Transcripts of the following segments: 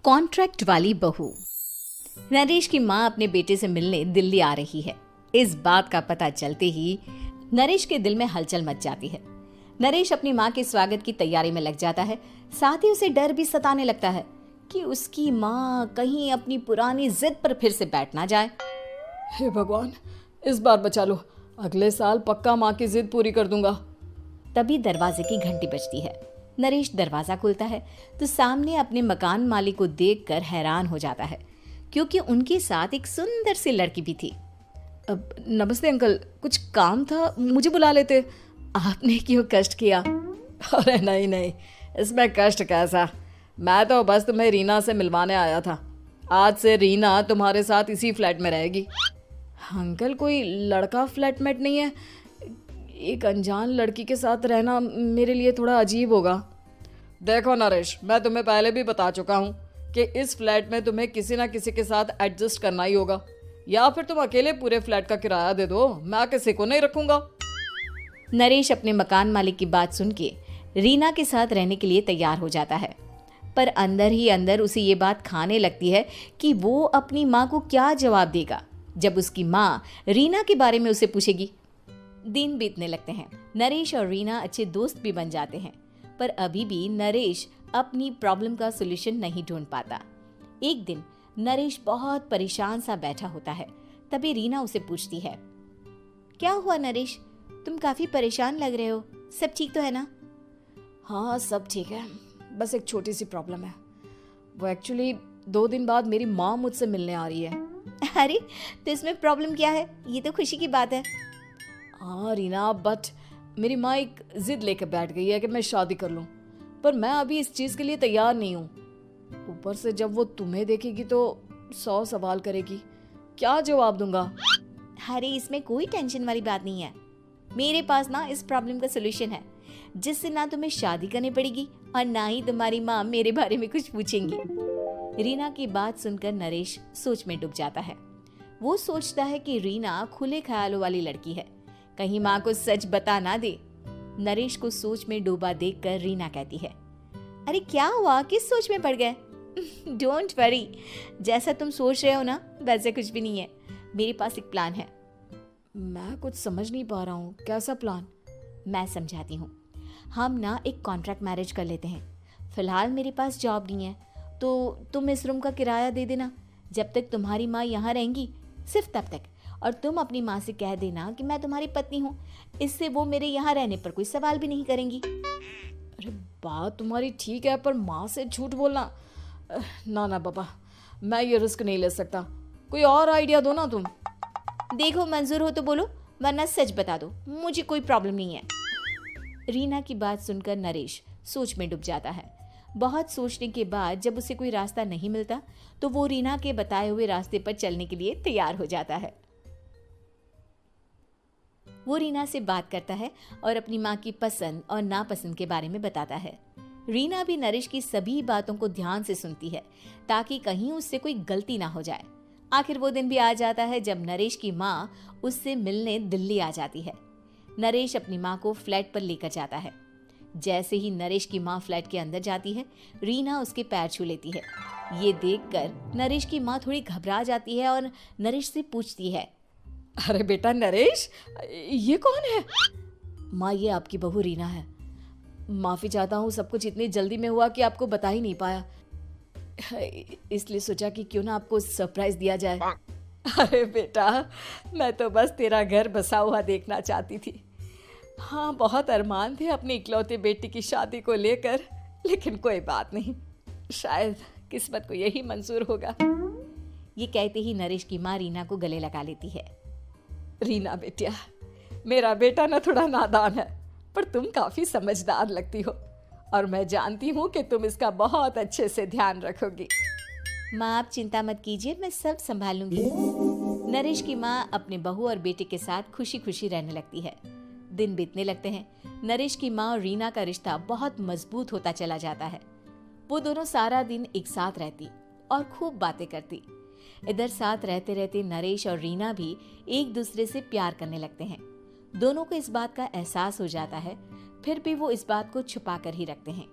Contract वाली बहू। नरेश की माँ अपने बेटे से मिलने दिल्ली आ रही है। इस बात का पता चलते ही नरेश के दिल में हलचल मच जाती है। नरेश अपनी माँ के स्वागत की तैयारी में लग जाता है। साथ ही उसे डर भी सताने लगता है कि उसकी माँ कहीं अपनी पुरानी जिद पर फिर से बैठ ना जाए। हे भगवान, इस बार बचा लो, अगले साल पक्का माँ की जिद पूरी कर दूंगा। तभी दरवाजे की घंटी बजती है। नरेश दरवाजा खोलता है तो सामने अपने मकान मालिक को देखकर हैरान हो जाता है, क्योंकि उनके साथ एक सुंदर सी लड़की भी थी। अब नमस्ते अंकल, कुछ काम था, मुझे बुला लेते। आपने क्यों कष्ट किया? अरे नहीं नहीं, इसमें कष्ट कैसा, मैं तो बस तुम्हें रीना से मिलवाने आया था। आज से रीना तुम्हारे साथ इसी फ्लैट में रहेगी। अंकल, कोई लड़का फ्लैटमेट नहीं है? एक अनजान लड़की के साथ रहना मेरे लिए थोड़ा अजीब होगा। देखो नरेश, मैं तुम्हें पहले भी बता चुका हूँ कि इस फ्लैट में तुम्हें किसी ना किसी के साथ एडजस्ट करना ही होगा, या फिर तुम अकेले पूरे फ्लैट का किराया दे दो, मैं किसी को नहीं रखूंगा। नरेश अपने मकान मालिक की बात सुन के रीना के साथ रहने के लिए तैयार हो जाता है, पर अंदर ही अंदर उसे ये बात खाने लगती है कि वो अपनी माँ को क्या जवाब देगा जब उसकी माँ रीना के बारे में उसे पूछेगी। दिन बीतने लगते हैं। नरेश और रीना अच्छे दोस्त भी बन जाते हैं, पर अभी भी नरेश अपनी प्रॉब्लम का सॉल्यूशन नहीं ढूंढ पाता। एक दिन नरेश बहुत परेशान सा बैठा होता है। तभी रीना उसे पूछती है, क्या हुआ नरेश, तुम काफी परेशान लग रहे हो, सब ठीक तो है ना? हाँ सब ठीक है, बस एक छोटी सी प्रॉब्लम है। वो एक्चुअली 2 दिन बाद मेरी माँ मुझसे मिलने आ रही है। अरे तो इसमें प्रॉब्लम क्या है, ये तो खुशी की बात है। हाँ रीना, बट मेरी माँ एक जिद लेकर बैठ गई है कि मैं शादी कर लूँ, पर मैं अभी इस चीज़ के लिए तैयार नहीं हूँ। ऊपर से जब वो तुम्हें देखेगी तो 100 सवाल करेगी, क्या जवाब दूंगा? अरे इसमें कोई टेंशन वाली बात नहीं है, मेरे पास ना इस प्रॉब्लम का सलूशन है, जिससे ना तुम्हें शादी करनी पड़ेगी और ना ही तुम्हारी माँ मेरे बारे में कुछ पूछेंगी। रीना की बात सुनकर नरेश सोच में डूब जाता है। वो सोचता है कि रीना खुले ख्यालों वाली लड़की है, कहीं माँ को सच बता ना दे। नरेश को सोच में डूबा देखकर रीना कहती है, अरे क्या हुआ, किस सोच में पड़ गए? डोंट वरी, जैसा तुम सोच रहे हो ना वैसे कुछ भी नहीं है, मेरे पास एक प्लान है। मैं कुछ समझ नहीं पा रहा हूँ, कैसा प्लान? मैं समझाती हूँ। हम ना एक कॉन्ट्रैक्ट मैरिज कर लेते हैं। फिलहाल मेरे पास जॉब नहीं है, तो तुम इस रूम का किराया दे देना जब तक तुम्हारी माँ यहाँ रहेंगी, सिर्फ तब तक। और तुम अपनी माँ से कह देना कि मैं तुम्हारी पत्नी हूँ, इससे वो मेरे यहाँ रहने पर कोई सवाल भी नहीं करेंगी। अरे बात तुम्हारी ठीक है, पर माँ से झूठ बोलना, ना ना बाबा, मैं ये रिस्क नहीं ले सकता। कोई और आइडिया दो ना तुम। देखो मंजूर हो तो बोलो, वरना सच बता दो, मुझे कोई प्रॉब्लम नहीं है। रीना की बात सुनकर नरेश सोच में डूब जाता है। बहुत सोचने के बाद जब उसे कोई रास्ता नहीं मिलता तो वो रीना के बताए हुए रास्ते पर चलने के लिए तैयार हो जाता है। वो रीना से बात करता है और अपनी माँ की पसंद और नापसंद के बारे में बताता है। रीना भी नरेश की सभी बातों को ध्यान से सुनती है, ताकि कहीं उससे कोई गलती ना हो जाए। आखिर वो दिन भी आ जाता है जब नरेश की माँ उससे मिलने दिल्ली आ जाती है। नरेश अपनी माँ को फ्लैट पर लेकर जाता है। जैसे ही नरेश की माँ फ्लैट के अंदर जाती है, रीना उसके पैर छू लेती है। ये देखकर नरेश की माँ थोड़ी घबरा जाती है और नरेश से पूछती है, अरे बेटा नरेश, ये कौन है? माँ, ये आपकी बहू रीना है। माफ़ी चाहता हूँ, सब कुछ इतनी जल्दी में हुआ कि आपको बता ही नहीं पाया, इसलिए सोचा कि क्यों ना आपको सरप्राइज दिया जाए। अरे बेटा, मैं तो बस तेरा घर बसा हुआ देखना चाहती थी। हाँ, बहुत अरमान थे अपनी इकलौते बेटी की शादी को लेकर, लेकिन कोई बात नहीं, शायद किस्मत को यही मंजूर होगा। ये कहते ही नरेश की माँ रीना को गले लगा लेती है। रीना बेटिया, मेरा बेटा ना थोड़ा नादान है, पर तुम काफ़ी समझदार लगती हो, और मैं जानती हूँ कि तुम इसका बहुत अच्छे से ध्यान रखोगी। माँ आप चिंता मत कीजिए, मैं सब संभाल लूंगी। नरेश की माँ अपने बहू और बेटे के साथ खुशी खुशी रहने लगती है। दिन बीतने लगते हैं। नरेश की माँ और रीना का रिश्ता बहुत मजबूत होता चला जाता है। वो दोनों सारा दिन एक साथ रहती और खूब बातें करती। इधर साथ रहते रहते नरेश और रीना भी एक दूसरे से प्यार करने लगते हैं। दोनों को इस बात का एहसास हो जाता है, फिर भी वो इस बात को छुपा कर ही रखते हैं।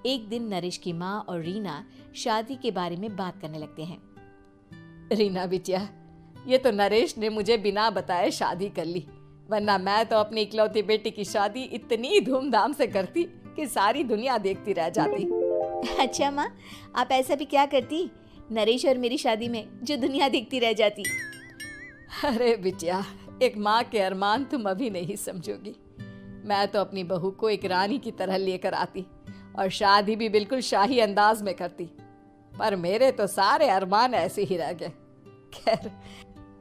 एक दिन नरेश की माँ और रीना शादी के बारे में बात करने लगते हैं। रीना बिटिया, ये तो नरेश ने मुझे बिना बताए शादी कर ली, वरना मैं तो अपनी इकलौती बेटी की शादी इतनी धूमधाम से करती कि सारी दुनिया देखती रह जाती। अच्छा माँ, आप ऐसा भी क्या करती नरेश और मेरी शादी में जो दुनिया देखती रह जाती? अरे बिटिया, एक माँ के अरमान तुम अभी नहीं समझोगी। मैं तो अपनी बहू को एक रानी की तरह लेकर आती और शादी भी बिल्कुल शाही अंदाज में करती, पर मेरे तो सारे अरमान ऐसे ही रह गए। खैर,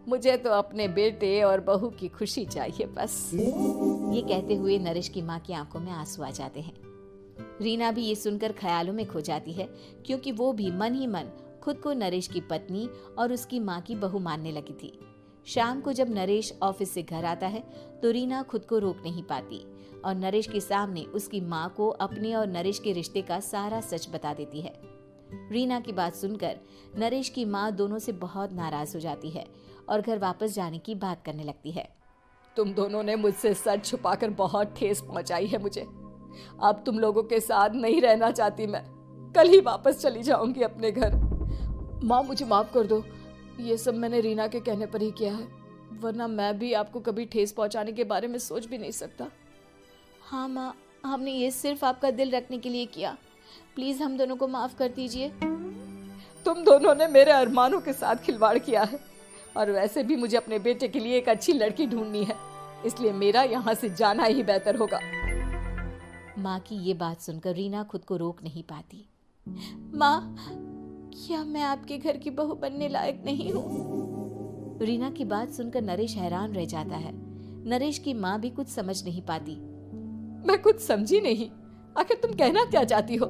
मुझे तो अपने बेटे और बहू की खुशी चाहिए बस। ये कहते हुए नरेश की माँ की आंखों में आंसू आ जाते हैं। रीना भी ये सुनकर ख्यालों में खो जाती है, क्योंकि वो भी मन ही मन खुद को नरेश की पत्नी और उसकी माँ की बहू मानने लगी थी। शाम को जब नरेश ऑफिस से घर आता है तो रीना खुद को रोक नहीं पाती और नरेश के सामने उसकी माँ को अपने और नरेश के रिश्ते का सारा सच बता देती है। रीना की बात सुनकर नरेश की माँ दोनों से बहुत नाराज हो जाती है और घर वापस जाने की बात करने लगती है। तुम दोनों ने मुझसे सच छुपाकर बहुत ठेस पहुंचाई है मुझे। अब तुम लोगों के साथ नहीं रहना चाहती मैं, कल ही वापस चली जाऊंगी अपने घर। माँ, मुझे माफ कर दो, ये सब मैंने रीना के कहने पर ही किया है, वरना मैं भी आपको कभी ठेस पहुंचाने के बारे में सोच भी नहीं सकता। हाँ माँ, हमने ये सिर्फ आपका दिल रखने के लिए किया, प्लीज हम दोनों को माफ कर दीजिए। तुम दोनों ने मेरे अरमानों के साथ खिलवाड़ किया है, और वैसे भी मुझे अपने बेटे के लिए एक अच्छी लड़की ढूंढनी है, इसलिए मेरा यहाँ से जाना ही बेहतर होगा। माँ की ये बात सुनकर रीना खुद को रोक नहीं पाती। माँ, क्या मैं आपके घर की बहू बनने लायक नहीं हूँ? रीना की बात सुनकर नरेश हैरान रह जाता है। नरेश की माँ भी कुछ समझ नहीं पाती। मैं कुछ समझी नहीं, आखिर तुम कहना क्या चाहती हो?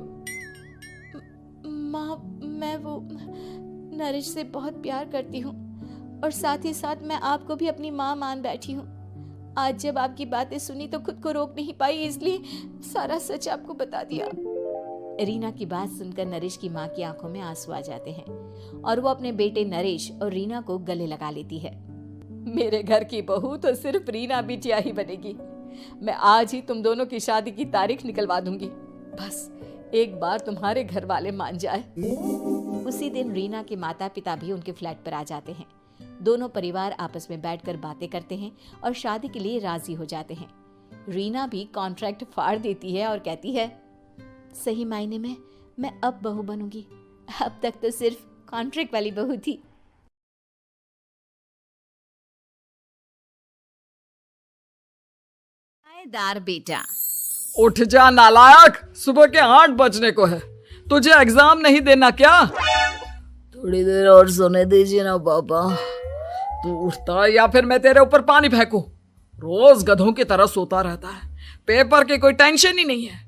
माँ, मैं वो नरेश से बहुत प्यार करती हूँ और साथ ही साथ मैं आपको भी अपनी माँ मान बैठी हूँ। आज जब आपकी बातें सुनी तो खुद को रोक नहीं पाई, इसलिए सारा सच आपको बता दिया। रीना की बात सुनकर नरेश की माँ की आंखों में आंसू आ जाते हैं और वो अपने बेटे नरेश और रीना को गले लगा लेती है। मेरे घर की बहू तो सिर्फ रीना बिटिया ही बनेगी। मैं आज ही तुम दोनों की शादी की तारीख निकलवा दूंगी, बस एक बार तुम्हारे घर वाले मान जाए। उसी दिन रीना के माता पिता भी उनके फ्लैट पर आ जाते हैं। दोनों परिवार आपस में बैठकर बातें करते हैं और शादी के लिए राजी हो जाते हैं। रीना भी कॉन्ट्रैक्ट फाड़ देती है और कहती है, सही मायने में मैं अब बहू बनूंगी, अब तक तो सिर्फ कॉन्ट्रैक्ट वाली बहू थी। दार बेटा, उठ जा नालायक, सुबह के 8 बजने को है, तुझे एग्जाम नहीं देना क्या? थोड़ी देर और सोने दीजिए ना पापा। तू उठता या फिर मैं तेरे ऊपर पानी फेंकूं? रोज गधों की तरह सोता रहता है, पेपर की कोई टेंशन ही नहीं है।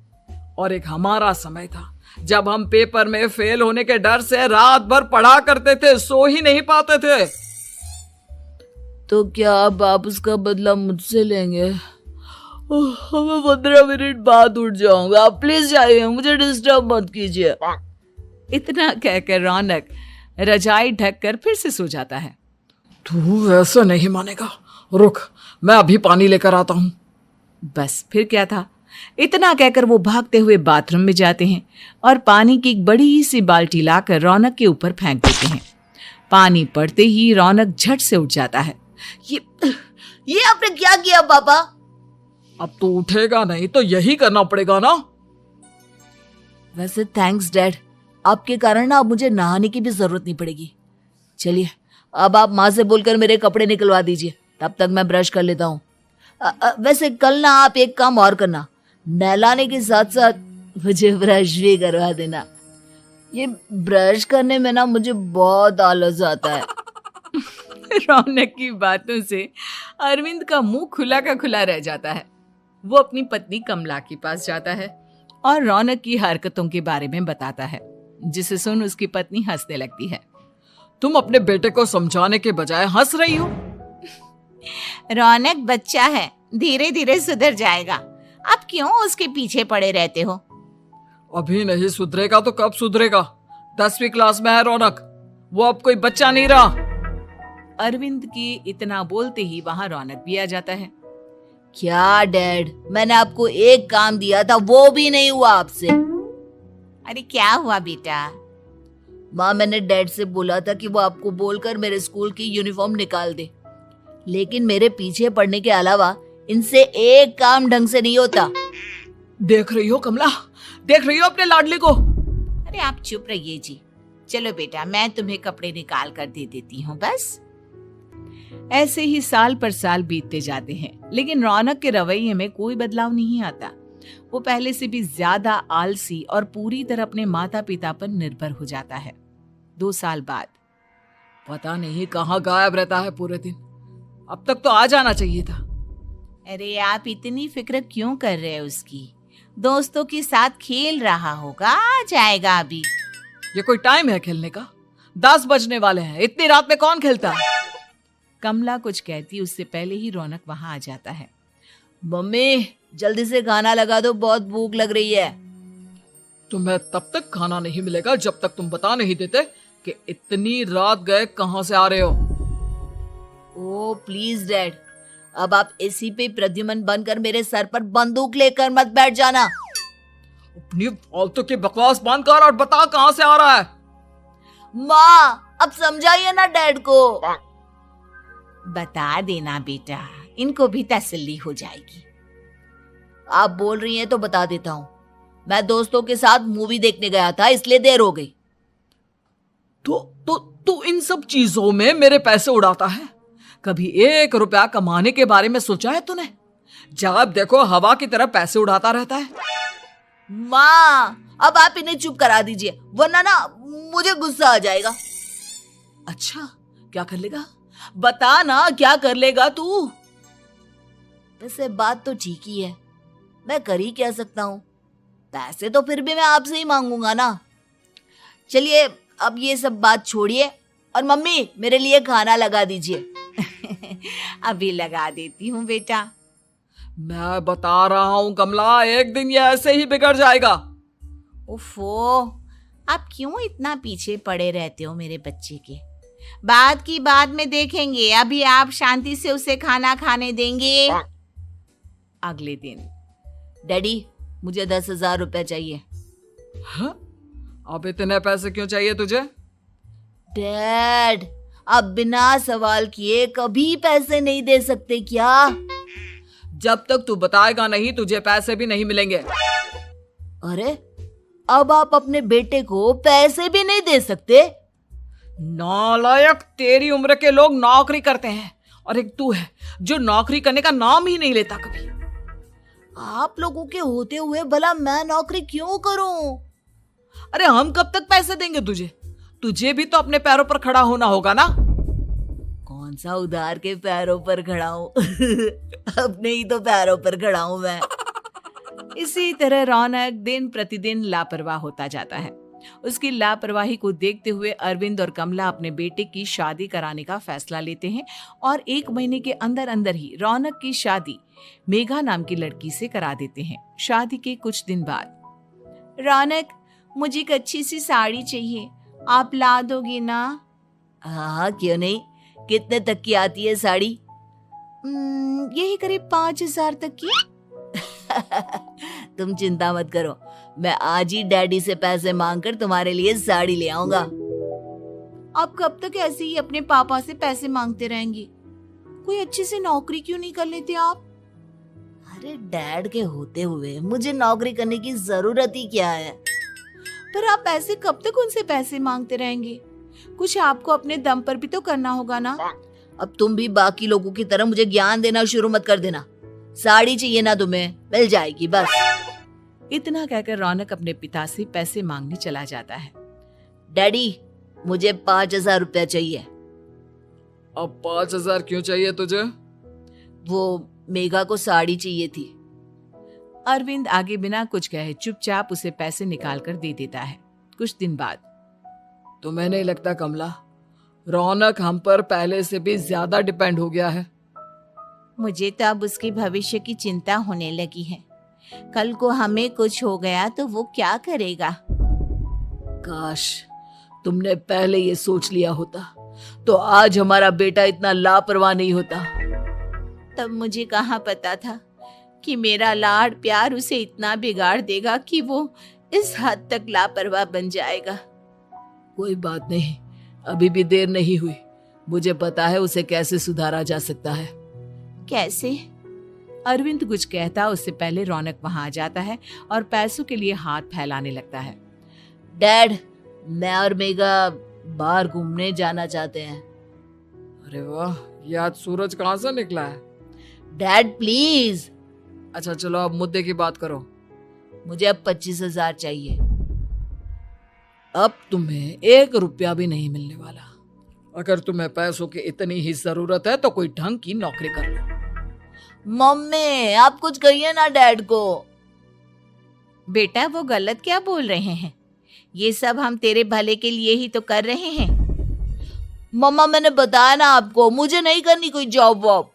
और एक हमारा समय था जब हम पेपर में फेल होने के डर से रात भर पढ़ा करते थे, सो ही नहीं पाते थे। तो क्या आप उसका बदला मुझसे लेंगे? मैं 15 मिनट बाद उठ जाऊंगा, आप प्लीज जाइए, मुझे डिस्टर्ब मत कीजिए। इतना कहकर रौनक रजाई ढककर फिर से सो जाता है। तू वैसे नहीं मानेगा, रुक मैं अभी पानी लेकर आता हूँ। बस फिर क्या था, इतना कहकर वो भागते हुए बाथरूम में जाते हैं और पानी की एक बड़ी सी बाल्टी लाकर रौनक के ऊपर फेंक देते हैं। पानी पड़ते ही रौनक झट से उठ जाता है। ये आपने क्या किया पापा? अब तो उठेगा नहीं तो यही करना पड़ेगा ना। वैसे थैंक्स डैड, आपके कारण ना अब मुझे नहाने की भी जरूरत नहीं पड़ेगी। चलिए अब आप माँ से बोलकर मेरे कपड़े निकलवा दीजिए, तब तक मैं ब्रश कर लेता हूँ। वैसे कल ना आप एक काम और करना, नहलाने के साथ साथ मुझे ब्रश भी करवा देना। ये ब्रश करने में ना मुझे बहुत आलस आता है। रौनक की बातों से अरविंद का मुंह खुला का खुला रह जाता है। वो अपनी पत्नी कमला के पास जाता है और रौनक की हरकतों के बारे में बताता है, जिसे सुन उसकी पत्नी हंसने लगती है। तुम अपने बेटे को समझाने के बजाय हंस रही हो। रौनक बच्चा है, धीरे धीरे सुधर जाएगा, आप क्यों उसके पीछे पड़े रहते हो? अभी नहीं सुधरेगा तो कब सुधरेगा? 10वीं क्लास में है रौनक, वो अब कोई बच्चा नहीं रहा। अरविंद की इतना बोलते ही वहां रौनक भी आ जाता है। क्या डैड, मैंने आपको एक काम दिया था, वो भी नहीं हुआ आपसे। अरे क्या हुआ बेटा? माँ, मैंने डैड से बोला था कि वो आपको बोलकर मेरे स्कूल की यूनिफॉर्म निकाल दे, लेकिन मेरे पीछे पड़ने के अलावा इनसे एक काम ढंग से नहीं होता। देख रही हो कमला, देख रही हो अपने लाडले को? अरे आप चुप रहिए जी। चलो बेटा, मैं तुम्हें कपड़े निकाल कर दे देती हूँ बस। ऐसे ही साल पर साल बीतते जाते हैं, लेकिन रौनक के रवैये में कोई बदलाव नहीं आता। वो पहले से भी ज्यादा आलसी और पूरी तरह अपने माता पिता पर निर्भर हो जाता है। 2 साल बाद पता नहीं कहाँ गायब रहता है पूरे दिन। अब तक तो आ जाना चाहिए था। अरे आप इतनी फिक्र क्यों कर रहे हो उसकी? दोस्तों के साथ खेल रहा होगा, आ जाएगा अभी। ये कोई टाइम है खेलने का? 10 बजने वाले हैं, इतनी रात में कौन खेलता है? कमला कुछ कहती उससे पहले ही रौनक वहां आ जाता है। मम्मी, जल्दी से खाना लगा दो, बहुत भूख लग रही है। तुम्हें तब तक खाना नहीं मिलेगा जब तक तुम बता नहीं देते कि इतनी रात गए कहां से आ रहे हो। ओ प्लीज डैड, अब आप एसी पे प्रद्युमन बनकर मेरे सर पर बंदूक लेकर मत बैठ जाना। अपनी फालतू की बकवास बंद कर और बता कहां से आ रहा है। माँ, अब समझाइए ना डैड को। बता देना बेटा, इनको भी तसल्ली हो जाएगी। आप बोल रही हैं तो बता देता हूँ। मैं दोस्तों के साथ मूवी देखने गया था, इसलिए देर हो गई। तो इन सब चीजों में मेरे पैसे उड़ाता है। कभी 1 रुपया कमाने के बारे में सोचा है तूने? जब देखो हवा की तरह पैसे उड़ाता रहता है। माँ, अब आप इन्हें चुप करा दीजिए, वरना ना मुझे गुस्सा आ जाएगा। अच्छा, क्या कर लेगा? बता ना, क्या कर लेगा तू? वैसे बात तो ठीक ही है, मैं कर ही क्या सकता हूँ। पैसे तो फिर भी मैं आपसे ही मांगूंगा ना। चलिए अब ये सब बात छोड़िए और मम्मी, मेरे लिए खाना लगा दीजिए। अभी लगा देती हूँ बेटा। मैं बता रहा हूँ कमला, एक दिन ये ऐसे ही बिगड़ जाएगा। ओफो, आप क्यों इतना पीछे पड़े रहते हो मेरे बच्चे के? बात की बाद में देखेंगे, अभी आप शांति से उसे खाना खाने देंगे। अगले दिन डैडी, मुझे 10,000 रुपए चाहिए। हाँ? अब इतने पैसे क्यों चाहिए तुझे? डैड, आप बिना सवाल किए कभी पैसे नहीं दे सकते क्या? जब तक तू बताएगा नहीं, तुझे पैसे भी नहीं मिलेंगे। अरे, अब आप अपने बेटे को पैसे भी नहीं दे सकते? नालायक, तेरी उम्र के लोग नौकरी करते हैं और एक तू है जो नौकरी करने का नाम ही नहीं लेता कभी। आप लोगों के होते हुए भला मैं नौकरी क्यों करूं? अरे हम कब तक पैसे देंगे तुझे? तुझे भी तो अपने पैरों पर खड़ा होना होगा ना। कौन सा उधार के पैरों पर खड़ा हूं? अपने ही तो पैरों पर खड़ा हूं मैं। इसी तरह रौनक दिन प्रतिदिन लापरवाह होता जाता है। उसकी लापरवाही को देखते हुए अरविंद और कमला अपने बेटे की शादी कराने का फैसला लेते हैं और 1 महीने के अंदर अंदर ही रौनक की शादी मेघा नाम की लड़की से करा देते हैं। शादी के कुछ दिन बाद, रौनक, मुझे एक अच्छी सी साड़ी चाहिए, आप ला दोगे ना? हाँ, क्यों नहीं। कितने तक की आती है साड़ी? यही करीब 5,000 तक की। तुम चिंता मत करो, मैं आज ही डैडी से पैसे मांगकर तुम्हारे लिए साड़ी ले आऊंगा। आप कब तक ऐसे ही अपने पापा से पैसे मांगते रहेंगे? कोई अच्छी सी नौकरी क्यों नहीं कर लेते आप? अरे डैड के होते हुए मुझे नौकरी करने की जरूरत ही क्या है? पर आप ऐसे कब तक उनसे पैसे मांगते रहेंगे? कुछ आपको अपने दम पर भी तो करना होगा ना। अब तुम भी बाकी लोगों की तरह मुझे ज्ञान देना शुरू मत कर देना। साड़ी चाहिए ना तुम्हें, मिल जाएगी बस। इतना कहकर रौनक अपने पिता से पैसे मांगने चला जाता है। डैडी, मुझे 5,000 रुपया चाहिए। अब 5,000 क्यों चाहिए तुझे? वो मेघा को साड़ी चाहिए थी। अरविंद आगे बिना कुछ कहे चुपचाप उसे पैसे निकाल कर दे देता है। कुछ दिन बाद, तुम्हें नहीं लगता कमला, रौनक हम पर पहले से भी ज्यादा डिपेंड हो गया है? मुझे तो अब उसके भविष्य की चिंता होने लगी है। कल को हमें कुछ हो गया तो वो क्या करेगा? काश तुमने पहले ये सोच लिया होता तो आज हमारा बेटा इतना लापरवाह नहीं होता। तब मुझे कहाँ पता था कि मेरा लाड प्यार उसे इतना बिगाड़ देगा कि वो इस हद तक लापरवाह बन जाएगा। कोई बात नहीं, अभी भी देर नहीं हुई। मुझे पता है उसे कैसे सुधारा जा सकता है। कैसे? अरविंद कुछ कहता उससे पहले रौनक वहां आ जाता है और पैसों के लिए हाथ फैलाने लगता है। डैड, मैं और मेघा बाहर घूमने जाना चाहते हैं। अरे वाह, ये आज सूरज कहाँ से निकला है? Dad please. अच्छा चलो अब मुद्दे की बात करो। मुझे अब 25,000 चाहिए। अब तुम्हें 1 रुपया भी नहीं मिलने वाला। अगर तुम्हें पैसों की इतनी ही जरूरत है तो कोई ढंग की नौकरी कर लो। मम्मी, आप कुछ कहिए ना डैड को। बेटा, वो गलत क्या बोल रहे हैं? ये सब हम तेरे भले के लिए ही तो कर रहे हैं। मम्मा, मैंने बताया ना आपको, मुझे नहीं करनी कोई जॉब वॉब।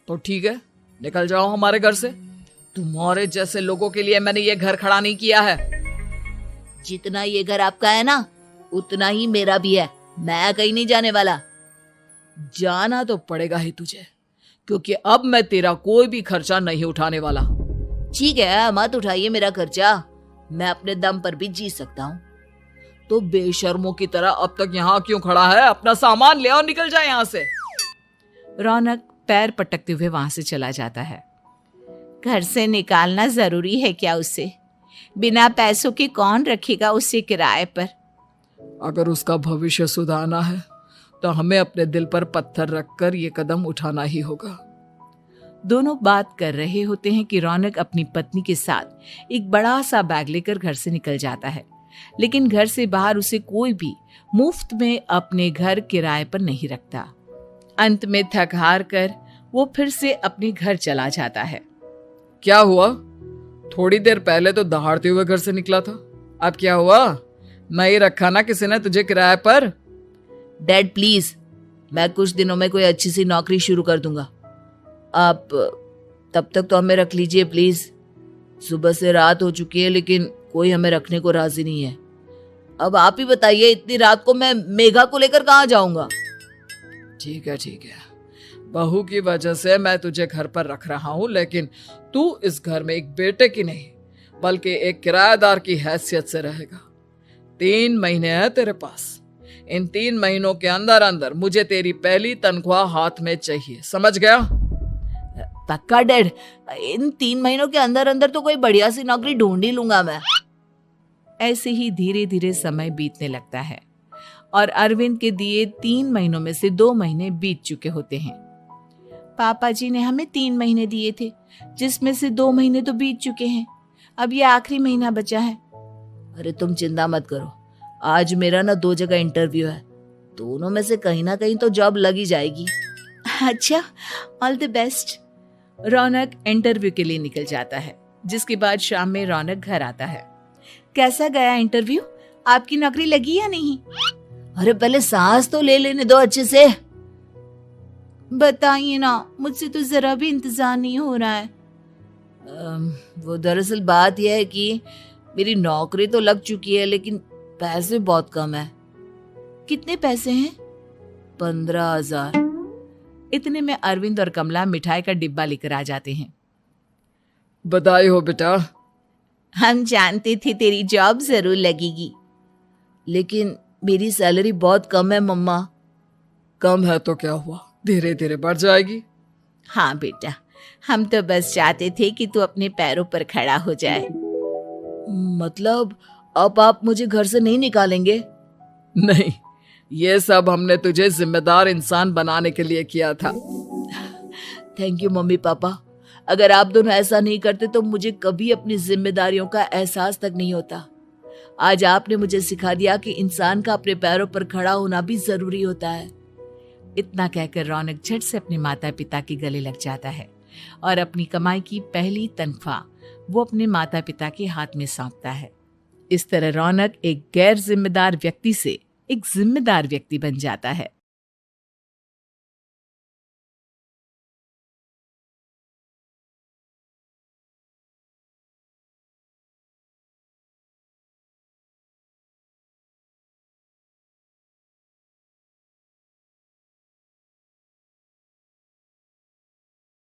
तो ठीक है, निकल जाओ हमारे घर से। तुम्हारे जैसे लोगों के लिए मैंने ये घर खड़ा नहीं किया है। जितना ये घर आपका है ना, उतना ही मेरा भी है। मैं कहीं नहीं जाने वाला। जाना तो पड़ेगा ही तुझे, क्योंकि अब मैं तेरा कोई भी खर्चा नहीं उठाने वाला। ठीक है, मत उठाइए मेरा खर्चा, मैं अपने दम पर भी जी सकता हूँ। तो बेशर्मों की तरह अब तक यहाँ क्यों खड़ा है? अपना सामान ले और निकल जाए यहाँ से। रौनक पैर पटकते हुए वहां से चला जाता है। घर से निकालना जरूरी है क्या उसे? बिना पैसों के कौन रखेगा उसे किराए पर? अगर उसका भविष्य सुधारना है तो हमें अपने दिल पर पत्थर रखकर ये कदम उठाना ही होगा। दोनों बात कर रहे होते हैं कि रौनक अपनी पत्नी के साथ एक बड़ा सा बैग लेकर घर से निकल जाता है, लेकिन घर से बाहर उसे कोई भी मुफ्त में अपने घर किराए पर नहीं रखता। अंत में थक हार कर वो फिर से अपने घर चला जाता है। क्या हुआ? थोड़ी देर पहले तो दहाड़ते हुए घर से निकला था, अब क्या हुआ? नहीं रखा ना किसी ने तुझे किराए पर? डैड प्लीज, मैं कुछ दिनों में कोई अच्छी सी नौकरी शुरू कर दूंगा। आप तब तक तो हमें रख लीजिए प्लीज। सुबह से रात हो चुकी है लेकिन कोई हमें रखने को राजी नहीं है। अब आप ही बताइए, इतनी रात को मैं मेघा को लेकर कहाँ जाऊंगा? ठीक है ठीक है, बहू की वजह से मैं तुझे घर पर रख रहा हूँ, लेकिन तू इस घर में एक बेटे की नहीं बल्कि एक किराएदार की हैसियत से रहेगा। 3 महीने है तेरे पास। इन 3 महीनों के अंदर अंदर मुझे तेरी पहली तनख्वाह हाथ में चाहिए, समझ गया? पक्का डैड, इन 3 महीनों के अंदर अंदर तो कोई बढ़िया सी नौकरी ढूंढ ही लूंगा मैं। ऐसे ही धीरे धीरे समय बीतने लगता है और अरविंद के दिए 3 महीनों में से 2 महीने बीत चुके होते हैं। पापा जी ने हमें 3 महीने दिए थे, जिसमें से 2 महीने तो बीत चुके हैं। अब ये आखिरी महीना बचा है। अरे तुम चिंता मत करो, आज मेरा ना 2 जगह इंटरव्यू है, दोनों में से कहीं ना कहीं तो जॉब लग ही जाएगी। अच्छा, all the best. Raunak interview के लिए निकल जाता है, जिसके बाद शाम में रौनक घर आता है। कैसा गया इंटरव्यू? आपकी नौकरी लगी या नहीं? अरे पहले सांस तो ले लेने दो अच्छे से। बताइए ना, मुझसे तो जरा भी इंतजार नहीं हो रहा है। वो दरअसल बात यह है कि मेरी नौकरी तो लग चुकी है लेकिन पैसे बहुत कम है। कितने पैसे हैं? 15,000। इतने में अरविंद और कमला मिठाई का डिब्बा लेकर आ जाते हैं। बधाई हो बेटा। हम जानते थे तेरी जॉब जरूर लगेगी। लेकिन मेरी सैलरी बहुत कम है मम्मा। कम है तो क्या हुआ, धीरे धीरे बढ़ जाएगी। हाँ बेटा, हम तो बस चाहते थे कि तू अपने पैरों पर खड़ा हो जाए। मतलब अब आप मुझे घर से नहीं निकालेंगे? नहीं, ये सब हमने तुझे जिम्मेदार इंसान बनाने के लिए किया था। Thank you mummy papa. अगर आप दोनों ऐसा नहीं करते तो मुझे कभी अपनी जिम्मेदारियों का एहसास तक नहीं होता। आज आपने मुझे सिखा दिया कि इंसान का अपने पैरों पर खड़ा होना भी जरूरी होता है। इतना कहकर रौनक झट से अपने माता पिता के गले लग जाता है और अपनी कमाई की पहली तनख्वाह वो अपने माता पिता के हाथ में सौंपता है। इस तरह रौनक एक गैर जिम्मेदार व्यक्ति से एक जिम्मेदार व्यक्ति बन जाता है।